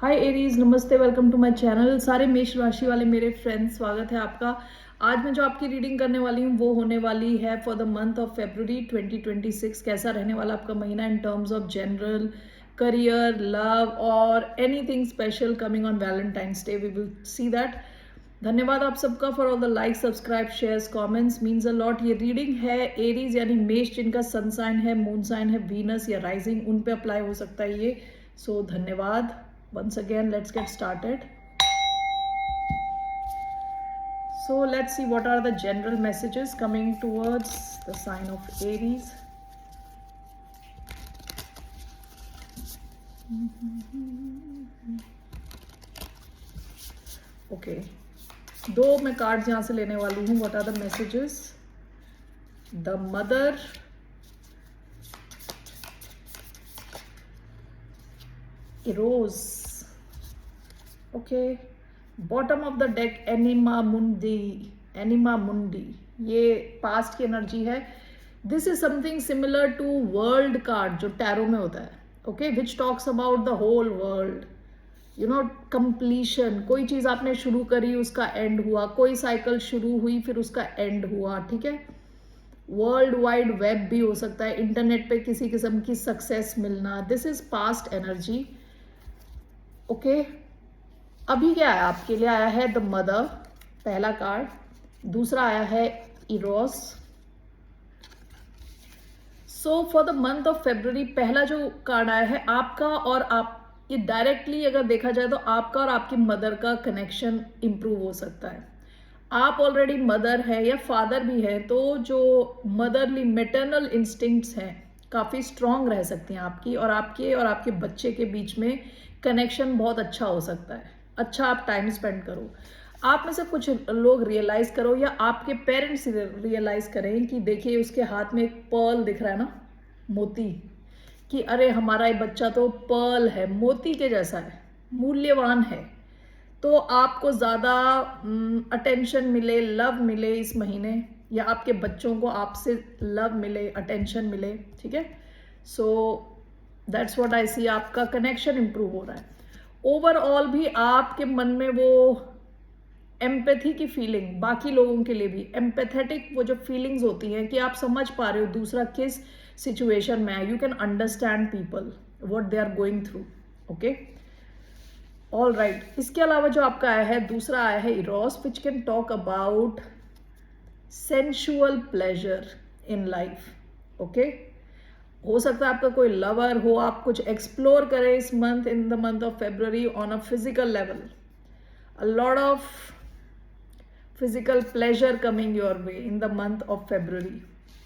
हाय Aries, नमस्ते, welcome to my channel. सारे मेष राशि वाले मेरे फ्रेंड्स, स्वागत है आपका। आज मैं जो आपकी रीडिंग करने वाली हूँ वो होने वाली है for the month of February 2026। कैसा रहने वाला आपका महीना in terms of general, career, love और anything special coming on Valentine's Day, we will see that. धन्यवाद आप सबका for all the like, subscribe, shares, comments, means a lot. ये रीडिंग है एरीज यानी मेष, जिनका सन साइन है, मून साइन है, वीनस या राइजिंग, उन पे अप्लाई हो सकता है ये। सो धन्यवाद once again. Let's get started. So let's see what are the general messages coming towards the sign of Aries. Okay, दो मैं कार्ड्स यहाँ से लेने वाली हूँ. What are the messages? The Mother, Rose. Okay, bottom of the deck anima mundi. Anima mundi ये past की energy है. This is something similar to world card जो टैरो में होता है. Okay, which talks about the whole world. You know, completion. कोई चीज आपने शुरू करी, उसका एंड हुआ. कोई साइकिल शुरू हुई, फिर उसका एंड हुआ. ठीक है, वर्ल्ड वाइड वेब भी हो सकता है. इंटरनेट पे किसी किस्म की सक्सेस मिलना. This is past energy. Okay, अभी क्या है आपके लिए? आया है द मदर, पहला कार्ड. दूसरा आया है Eros. So for the month of February पहला जो कार्ड आया है आपका और आप, ये डायरेक्टली अगर देखा जाए तो आपका और आपकी मदर का कनेक्शन इंप्रूव हो सकता है. आप ऑलरेडी मदर है या फादर भी है, तो जो मदरली मेटर्नल इंस्टिंक्ट्स हैं काफ़ी स्ट्रांग रह सकती हैं आपकी, और आपके बच्चे के बीच में कनेक्शन बहुत अच्छा हो सकता है. अच्छा आप टाइम स्पेंड करो. आप में से कुछ लोग रियलाइज करो या आपके पेरेंट्स रियलाइज करें कि देखिए उसके हाथ में एक पर्ल दिख रहा है ना, मोती, कि अरे हमारा ये बच्चा तो पर्ल है, मोती के जैसा है, मूल्यवान है. तो आपको ज़्यादा अटेंशन मिले, लव मिले इस महीने, या आपके बच्चों को आपसे लव मिले, अटेंशन मिले. ठीक है, सो दैट्स व्हाट आई सी. आपका कनेक्शन इंप्रूव हो रहा है. ओवरऑल भी आपके मन में वो एम्पैथी की फीलिंग, बाकी लोगों के लिए भी एम्पैथेटिक वो जो फीलिंग्स होती हैं कि आप समझ पा रहे हो दूसरा किस सिचुएशन में है. You can understand people what they are going through. Okay, all right. इसके अलावा जो आपका आया है, दूसरा आया है Eros, which can talk about sensual pleasure in life. Okay, हो सकता है आपका कोई लवर हो, आप कुछ एक्सप्लोर करें इस month, in the month of February on a physical level. A lot of physical pleasure coming your way in the month of February.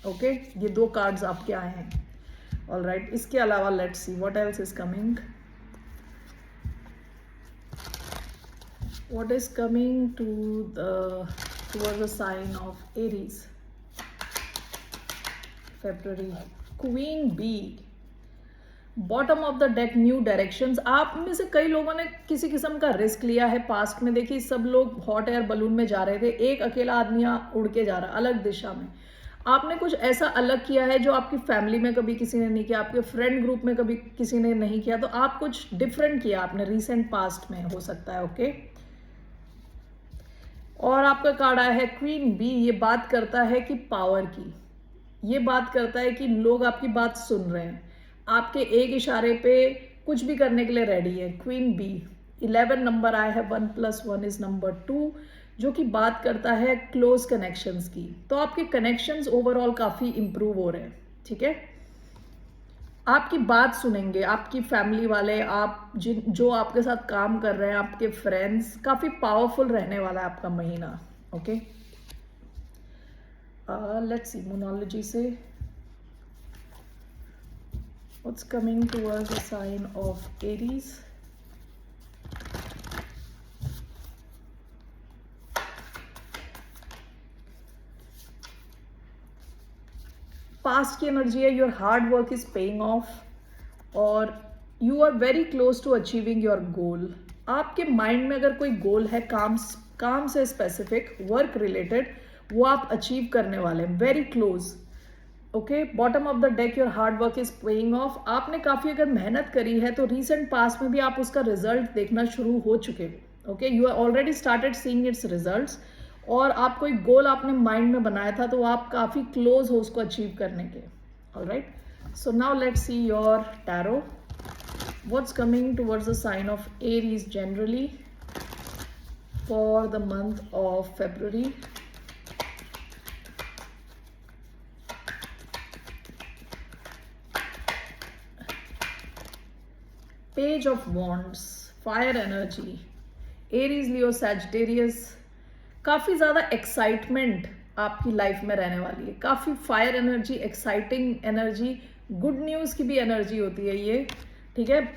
Okay, ये दो कार्ड्स आपके आए हैं. ऑल राइट, इसके अलावा let's see what else is coming. What is coming towards the sign of Aries February. Queen bee, bottom of the deck, new directions. आप में से कई लोगों ने किसी किस्म का रिस्क लिया है पास्ट में. देखिए सब लोग हॉट एयर बलून में जा रहे थे, एक अकेला आदमी यहाँ उड़ के जा रहा है अलग दिशा में. आपने कुछ ऐसा अलग किया है जो आपकी फैमिली में कभी किसी ने नहीं किया, आपके फ्रेंड ग्रुप में कभी किसी ने नहीं किया. तो आप कुछ डिफरेंट किया आपने रिसेंट पास्ट में, हो सकता है. ओके, और आपका कार्ड आया है क्वीन बी. ये बात करता है कि पावर की, ये बात करता है कि लोग आपकी बात सुन रहे हैं, आपके एक इशारे पे कुछ भी करने के लिए रेडी है. क्वीन बी, 11 नंबर आया है, 1 + 1 इज नंबर 2, जो कि बात करता है क्लोज कनेक्शंस की. तो आपके कनेक्शंस ओवरऑल काफ़ी इंप्रूव हो रहे हैं. ठीक है, आपकी बात सुनेंगे आपकी फैमिली वाले, आप जो आपके साथ काम कर रहे हैं, आपके फ्रेंड्स. काफ़ी पावरफुल रहने वाला है आपका महीना. ओके, let's see मोनोलॉजी से what's coming towards the sign of Aries. Past की एनर्जी है, your hard work is paying off, और you are very close to achieving your goal. आपके माइंड में अगर कोई गोल है, काम से स्पेसिफिक, वर्क रिलेटेड, वो आप अचीव करने वाले हैं. Very close. Okay, bottom of the deck, your hard work is paying of. आपने काफ़ी अगर मेहनत करी है तो रिसेंट पास में भी आप उसका रिजल्ट देखना शुरू हो चुके हो। Okay, you are already started seeing its results, और आप कोई गोल आपने माइंड में बनाया था तो आप काफ़ी क्लोज हो उसको अचीव करने के। Alright, so now let's see your tarot, what's coming towards the sign of Aries generally for the month of February. Page of Wands, fire energy, Aries, Leo, Sagittarius. काफ़ी ज़्यादा एक्साइटमेंट आपकी life में रहने वाली है, काफ़ी fire energy, exciting energy, good news की भी एनर्जी होती है ये। ठीक है,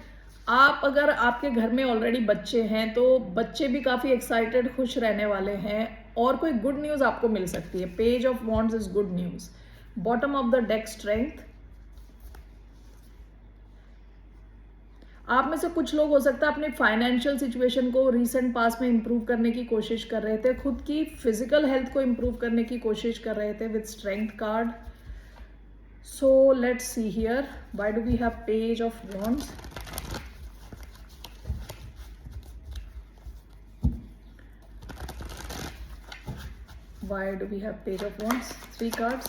आप अगर आपके घर में ऑलरेडी बच्चे हैं तो बच्चे भी काफ़ी एक्साइटेड, खुश रहने वाले हैं, और कोई गुड न्यूज़ आपको मिल सकती है। Page of wands is good news. Bottom of the deck, strength. आप में से कुछ लोग हो सकता है अपने फाइनेंशियल सिचुएशन को रिसेंट पास में इंप्रूव करने की कोशिश कर रहे थे, खुद की फिजिकल हेल्थ को इंप्रूव करने की कोशिश कर रहे थे with strength card. So let's see here, why do we have page of wands? Why do we have page of wands? 3 cards.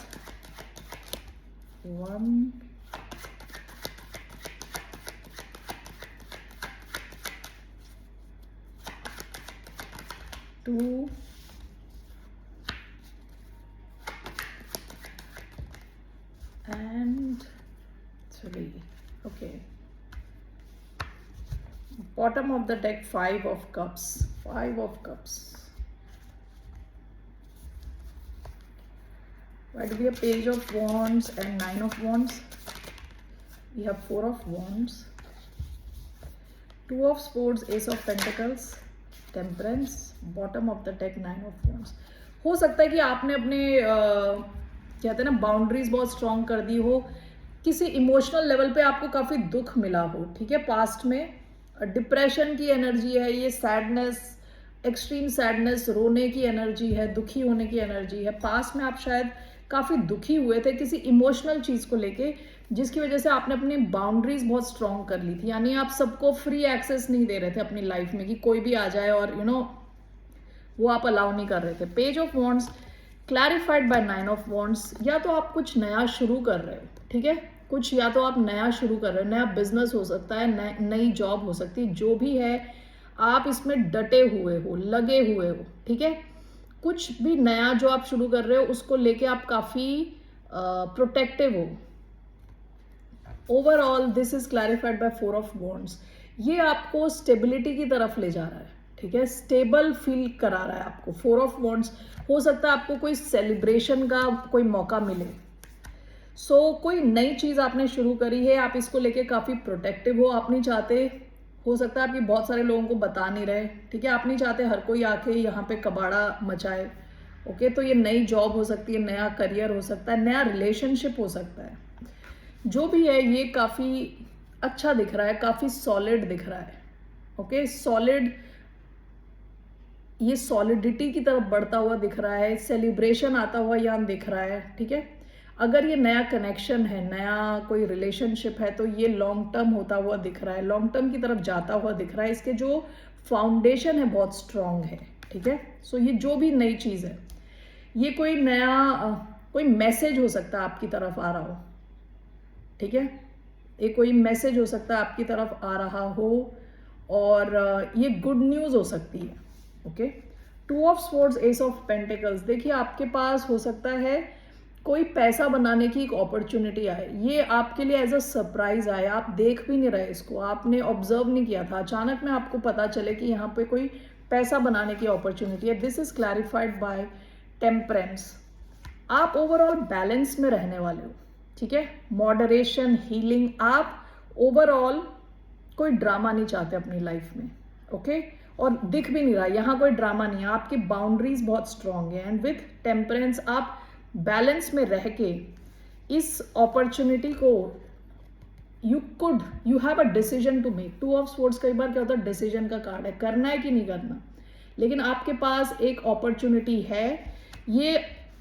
1, 2, and 3. Okay. Bottom of the deck, 5 of cups. 5 of cups. Why do we have page of wands and 9 of wands? We have 4 of wands, 2 of swords, ace of pentacles, temperance, bottom of the deck, 9 of wands. हो सकता है कि आपने अपने कहते हैं ना boundaries बहुत स्ट्रॉन्ग कर दी हो, किसी इमोशनल लेवल पे आपको काफ़ी दुख मिला हो। ठीक है, पास्ट में डिप्रेशन की एनर्जी है ये, सैडनेस, एक्सट्रीम सैडनेस, रोने की एनर्जी है, दुखी होने की एनर्जी है। पास्ट में आप शायद काफ़ी दुखी हुए थे किसी इमोशनल चीज़ को लेके, जिसकी वजह से आपने अपनी बाउंड्रीज बहुत स्ट्रॉन्ग कर ली थी। यानी आप सबको फ्री एक्सेस नहीं दे रहे थे अपनी लाइफ में कि कोई भी आ जाए, और वो आप अलाउ नहीं कर रहे थे। Page of wands clarified by 9 of wands. या तो आप कुछ नया शुरू कर रहे हो, ठीक है, कुछ या तो आप नया शुरू कर रहे हो, नया बिजनेस हो सकता है, नई जॉब हो सकती है, जो भी है आप इसमें डटे हुए हो, लगे हुए हो। ठीक है, कुछ भी नया जो आप शुरू कर रहे हो उसको लेके आप काफ़ी प्रोटेक्टिव हो। Overall this is clarified by 4 of wands. ये आपको स्टेबिलिटी की तरफ ले जा रहा है। ठीक है, स्टेबल फील करा रहा है आपको। 4 ऑफ वॉन्ड्स, हो सकता है आपको कोई सेलिब्रेशन का कोई मौका मिले। कोई नई चीज़ आपने शुरू करी है, आप इसको लेके काफ़ी प्रोटेक्टिव हो, आप नहीं चाहते, हो सकता है आप ये बहुत सारे लोगों को बता नहीं रहे। ठीक है, आप नहीं चाहते हर कोई आके यहाँ पे कबाड़ा मचाए। ओके, तो ये नई जॉब हो सकती है, नया करियर हो सकता है, नया रिलेशनशिप हो सकता है। जो भी है ये काफ़ी अच्छा दिख रहा है, काफ़ी सॉलिड दिख रहा है। ओके, सॉलिड, ये सॉलिडिटी की तरफ बढ़ता हुआ दिख रहा है, सेलिब्रेशन आता हुआ यहाँ दिख रहा है। ठीक है, अगर ये नया कनेक्शन है, नया कोई रिलेशनशिप है, तो ये लॉन्ग टर्म होता हुआ दिख रहा है, लॉन्ग टर्म की तरफ जाता हुआ दिख रहा है। इसके जो फाउंडेशन है बहुत स्ट्रॉन्ग है। ठीक है, ये जो भी नई चीज़ है, ये कोई नया कोई मैसेज हो सकता है आपकी तरफ आ रहा हो। ठीक है, ये कोई मैसेज हो सकता है आपकी तरफ आ रहा हो, और ये गुड न्यूज़ हो सकती है। Okay, 2 of swords, S of pentacles. देखिए, आपके पास हो सकता है कोई पैसा बनाने की एक अपॉर्चुनिटी आए, ये आपके लिए एज अ सरप्राइज आए, आप देख भी नहीं रहे इसको, आपने ऑब्जर्व नहीं किया था, अचानक में आपको पता चले कि यहाँ पे कोई पैसा बनाने की अपॉर्चुनिटी है। This is clarified by temperance. आप ओवरऑल बैलेंस में रहने वाले हो। ठीक है, मॉडरेशन, हीलिंग, आप ओवरऑल कोई ड्रामा नहीं चाहते अपनी लाइफ में। ओके, और दिख भी नहीं रहा, यहाँ कोई ड्रामा नहीं है, आपकी बाउंड्रीज बहुत स्ट्रांग है, एंड विथ टेम्परेंस आप बैलेंस में रह के इस अपॉर्चुनिटी को you have a decision to make. 2 of swords कई बार क्या होता है, डिसीजन का कार्ड है, करना है कि नहीं करना। लेकिन आपके पास एक अपॉर्चुनिटी है, ये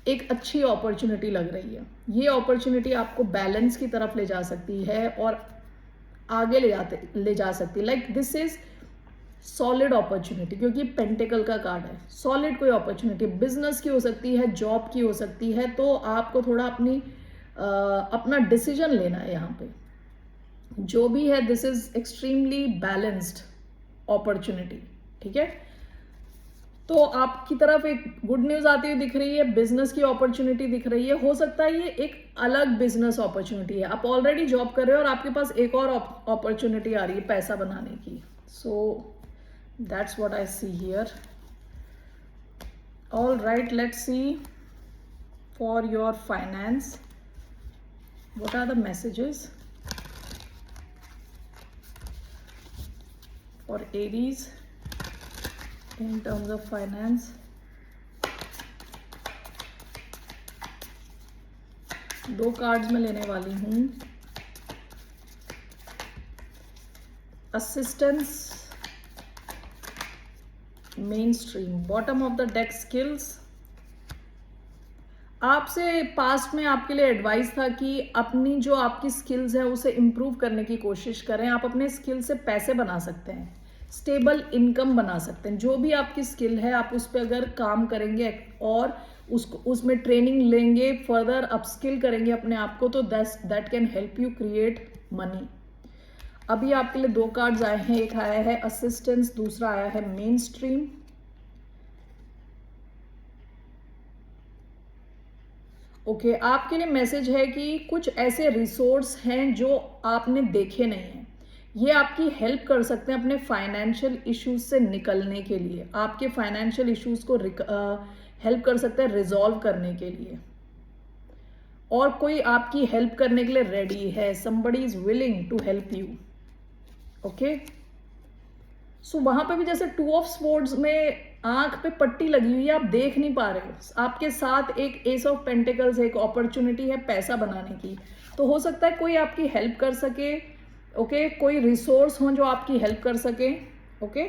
एक अच्छी अपॉर्चुनिटी लग रही है। ये अपॉर्चुनिटी आपको बैलेंस की तरफ ले जा सकती है और आगे ले जा सकती है। Like this is solid opportunity, क्योंकि पेंटिकल का कार्ड है। सॉलिड कोई अपॉर्चुनिटी बिजनेस की हो सकती है, जॉब की हो सकती है, तो आपको थोड़ा अपना डिसीजन लेना है यहाँ पे। जो भी है, this is extremely balanced opportunity, ठीक है। तो आपकी तरफ एक गुड न्यूज आती हुई दिख रही है, बिजनेस की अपॉर्चुनिटी दिख रही है। हो सकता है ये एक अलग बिजनेस अपॉर्चुनिटी है, आप ऑलरेडी जॉब कर रहे हो और आपके पास एक और अपॉर्चुनिटी आ रही है पैसा बनाने की। So that's what I see here. All right, let's see for your finance, what are the messages for Aries in terms of finance। दो कार्ड्स में लेने वाली हूं। Assistance, mainstream, bottom of the deck skills. आपसे past में आपके लिए advice था कि अपनी जो आपकी स्किल्स है उसे इम्प्रूव करने की कोशिश करें। आप अपने स्किल से पैसे बना सकते हैं, स्टेबल इनकम बना सकते हैं। जो भी आपकी स्किल है आप उस पर अगर काम करेंगे और उसमें ट्रेनिंग लेंगे, फर्दर अपस्किल करेंगे अपने आप को, तो that can help you create money. अभी आपके लिए दो कार्ड्स आए हैं, एक आया है असिस्टेंस, दूसरा आया है मेन स्ट्रीम। ओके, आपके लिए मैसेज है कि कुछ ऐसे रिसोर्स हैं जो आपने देखे नहीं हैं, ये आपकी हेल्प कर सकते हैं अपने फाइनेंशियल इश्यूज से निकलने के लिए। आपके फाइनेंशियल इश्यूज को हेल्प कर सकते हैं रिजॉल्व करने के लिए, और कोई आपकी हेल्प करने के लिए रेडी है। Somebody is willing to help you. Okay, so वहां पे भी जैसे 2 ऑफ स्वॉर्ड्स में आंख पे पट्टी लगी हुई है, आप देख नहीं पा रहे हो। आपके साथ एक एस ऑफ पेंटिकल्स, एक अपॉर्चुनिटी है पैसा बनाने की। तो हो सकता है कोई आपकी हेल्प कर सके। ओके, कोई रिसोर्स हो जो आपकी हेल्प कर सके। ओके,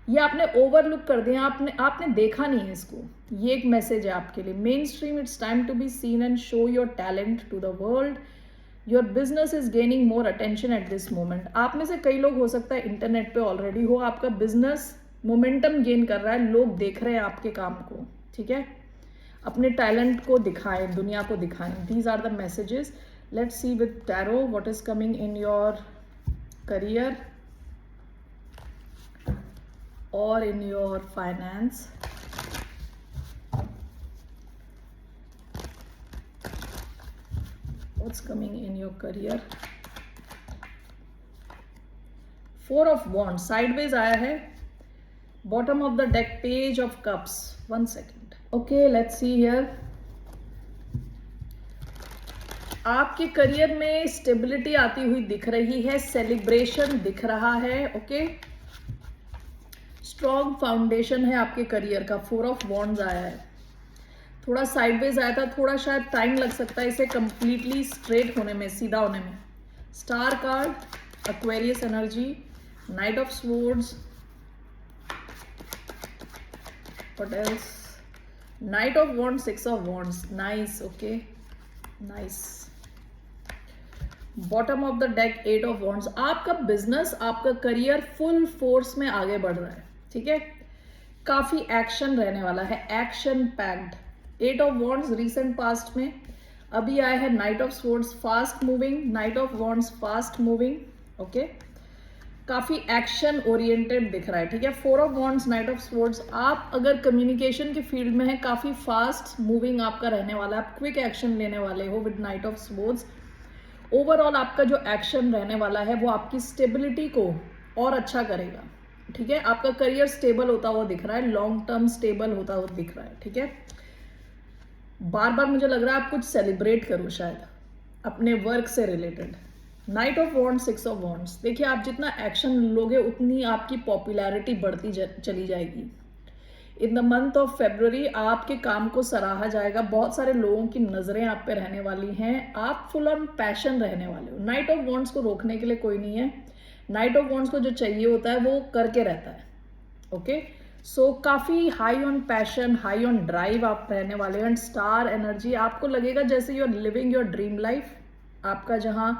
ये आपने ओवरलुक कर दिया, आपने देखा नहीं है इसको। ये एक मैसेज है आपके लिए। Mainstream, it's time to be seen and show your talent to the world. Your business is gaining more attention at this moment. आप में से कई लोग हो सकता है इंटरनेट पे ऑलरेडी हो, आपका बिजनेस मोमेंटम गेन कर रहा है, लोग देख रहे हैं आपके काम को, ठीक है। अपने टैलेंट को दिखाएं, दुनिया को दिखाएं। These are the messages. Let's see with tarot what is coming in your career or in your finance। what's coming in your career? 4 of wands sideways आया है। bottom of the deck, page of cups। 1 second। okay, let's see here। आपके career में stability आती हुई दिख रही है, celebration दिख रहा है। ओके, स्ट्रॉन्ग फाउंडेशन है आपके करियर का। 4 ऑफ वॉन्ड्स आया है, थोड़ा साइडवेज आया था, थोड़ा शायद टाइम लग सकता है इसे कंप्लीटली स्ट्रेट होने में, सीधा होने में। Star card, Aquarius energy, night of swords, what else, night of wands, 6 of wands. Nice, okay, nice. Bottom of the deck, 8 of wands. आपका बिजनेस, आपका करियर फुल फोर्स में आगे बढ़ रहा है, ठीक है। काफी एक्शन रहने वाला है, action packed. 8 of wands recent past में, अभी आया है night of swords, fast moving. Night of wands, fast moving. Okay, काफी एक्शन ओरिएंटेड दिख रहा है, ठीक है। 4 of wands, night of swords. आप अगर कम्युनिकेशन के फील्ड में है, काफी फास्ट मूविंग आपका रहने वाला है, आप क्विक एक्शन लेने वाले हो with night of swords. Overall आपका जो एक्शन रहने वाला है वो आपकी स्टेबिलिटी को और अच्छा करेगा, ठीक है। आपका करियर स्टेबल होता हुआ दिख रहा है, लॉन्ग टर्म स्टेबल होता हुआ दिख रहा है, ठीक है। बार बार मुझे लग रहा है आप कुछ सेलिब्रेट करो शायद अपने वर्क से related. Night of wands, 6 of wands. देखिए, आप जितना एक्शन लोगे उतनी आपकी पॉपुलैरिटी बढ़ती चली जाएगी। इन द मंथ ऑफ फेब्रुअरी आपके काम को सराहा जाएगा, बहुत सारे लोगों की नजरें आप पे रहने वाली हैं, आप फुल ऑन पैशन रहने वाले हो। नाइट ऑफ वॉन्ड्स को रोकने के लिए कोई नहीं है। नाइट ऑफ वॉन्ड्स को जो चाहिए होता है वो करके रहता है। ओके, सो काफ़ी high on passion, high on drive आप रहने वाले हैं। एंड स्टार एनर्जी, आपको लगेगा जैसे you are living your dream life. आपका जहाँ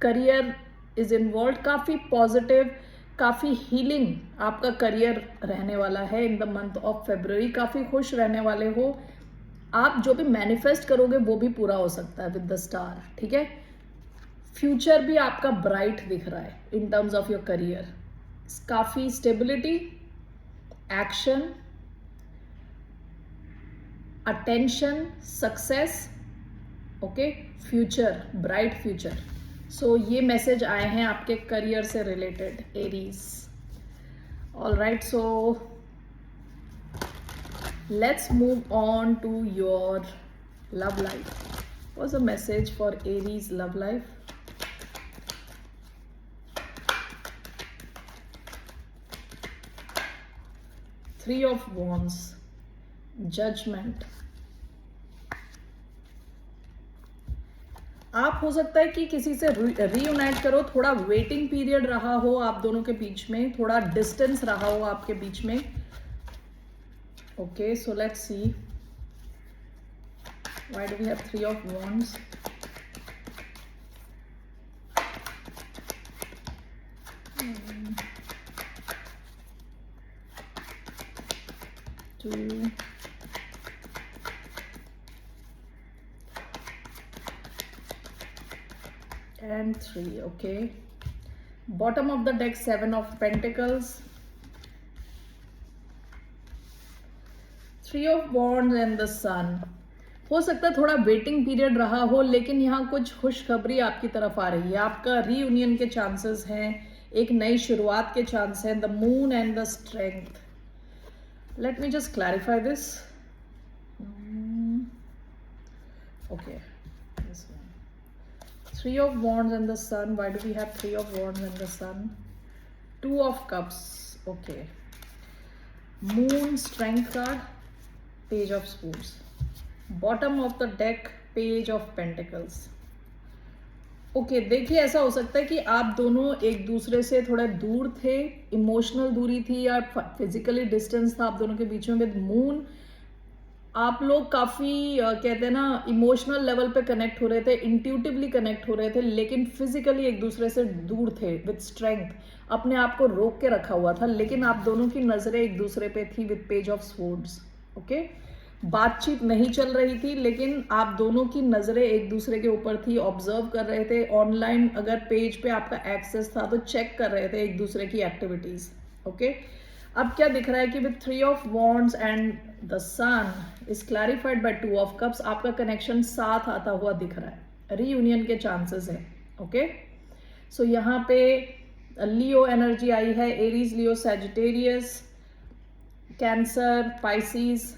करियर इज इन्वॉल्व, काफ़ी पॉजिटिव, काफ़ी हीलिंग आपका करियर रहने वाला है in the month of February. काफ़ी खुश रहने वाले हो आप। जो भी मैनिफेस्ट करोगे वो भी पूरा हो सकता है विद द स्टार, ठीक है। फ्यूचर भी आपका ब्राइट दिख रहा है in terms of your career. काफ़ी stability, action, attention, success, okay, future, bright future. So ये मैसेज आए हैं आपके करियर से related, Aries. All right, so let's move on to your love life. Was a message for Aries love life? Three of Wands, Judgment। आप हो सकता है कि किसी से रीयूनाइट करो, थोड़ा वेटिंग पीरियड रहा हो आप दोनों के बीच में, थोड़ा डिस्टेंस रहा हो आपके बीच में। Okay, so let's see why do we have Three of Wands। Two, and three, okay. Bottom of the deck, Seven of Pentacles, Three of Wands and the Sun। हो सकता है थोड़ा वेटिंग पीरियड रहा हो, लेकिन यहाँ कुछ खुशखबरी आपकी तरफ आ रही है। आपका रीयूनियन के चांसेस हैं, एक नई शुरुआत के चांस हैं। The moon and the strength. Let me just clarify this. Okay, this one. Three of Wands and the Sun. Why do we have Three of Wands and the Sun? Two of Cups. Okay. Moon, Strength card. Page of Swords. Bottom of the deck, Page of Pentacles. Okay, देखिए ऐसा हो सकता है कि आप दोनों एक दूसरे से थोड़ा दूर थे, इमोशनल दूरी थी या फिजिकली डिस्टेंस था आप दोनों के बीच में। विद मून आप लोग काफ़ी कहते हैं ना, इमोशनल लेवल पे कनेक्ट हो रहे थे, इंट्यूटिवली कनेक्ट हो रहे थे, लेकिन फिजिकली एक दूसरे से दूर थे। विद स्ट्रेंथ अपने आप को रोक के रखा हुआ था, लेकिन आप दोनों की नज़रें एक दूसरे पे थी। With page of swords, okay, बातचीत नहीं चल रही थी, लेकिन आप दोनों की नज़रें एक दूसरे के ऊपर थी, ऑब्जर्व कर रहे थे। ऑनलाइन अगर पेज पे आपका एक्सेस था तो चेक कर रहे थे एक दूसरे की एक्टिविटीज़, ओके। अब क्या दिख रहा है कि with Three of Wands and the sun is clarified by Two of Cups, आपका कनेक्शन साथ आता हुआ दिख रहा है, रीयूनियन के चांसेस है, ओके। सो यहाँ पे लियो एनर्जी आई है, Aries, Leo, Sagittarius, Cancer, Pisces,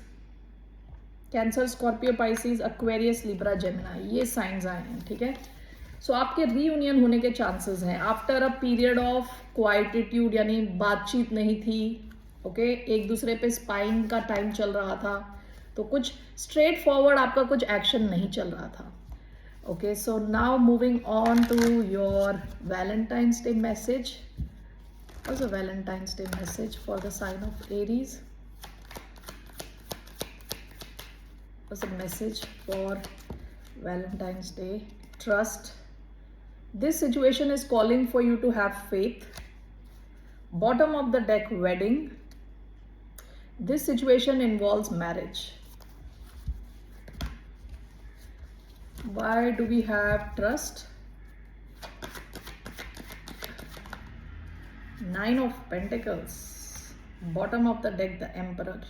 Cancer, Scorpio, Pisces, Aquarius, Libra, Gemini, ये साइंस आए हैं, ठीक है। सो आपके रीयूनियन होने के चांसेस हैं आफ्टर अ पीरियड ऑफ क्वाइटिट्यूड, यानी बातचीत नहीं थी, ओके। एक दूसरे पे स्पाइंग का टाइम चल रहा था, तो कुछ स्ट्रेट फॉरवर्ड आपका कुछ एक्शन नहीं चल रहा था, okay. So now moving on to your Valentine's Day message. What is a Valentine's Day message for the sign of Aries? What's a message for Valentine's Day? Trust. This situation is calling for you to have faith. Bottom of the deck, wedding. This situation involves marriage. Why do we have trust? Nine of Pentacles. Bottom of the deck, the Emperor.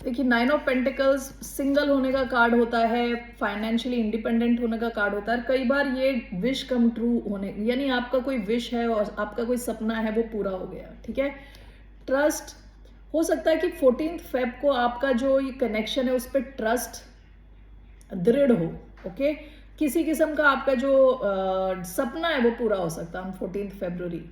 देखिए, nine of pentacles single होने का card होता है, financially independent होने का card होता है। कई बार ये विश कम ट्रू होने, यानी आपका कोई विश है और आपका कोई सपना है वो पूरा हो गया, ठीक है। ट्रस्ट हो सकता है कि 14 फेब को आपका जो ये कनेक्शन है उस पर ट्रस्ट दृढ़ हो, ओके। किसी किस्म का आपका जो सपना है वो पूरा हो सकता है 14 फरवरी।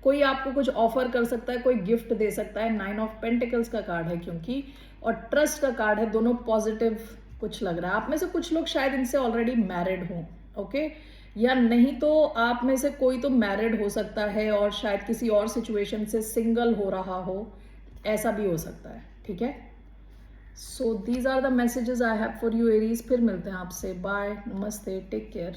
कोई आपको कुछ ऑफर कर सकता है, कोई गिफ्ट दे सकता है। नाइन ऑफ पेंटिकल्स का कार्ड है क्योंकि, और ट्रस्ट का कार्ड है, दोनों पॉजिटिव कुछ लग रहा है। आप में से कुछ लोग शायद इनसे ऑलरेडी मैरिड हों, ओके। या नहीं तो आप में से कोई तो मैरिड हो सकता है और शायद किसी और सिचुएशन से सिंगल हो रहा हो, ऐसा भी हो सकता है, ठीक है। So these are the messages I have for you Aries. फिर मिलते हैं आपसे, बाय, नमस्ते, टेक केयर।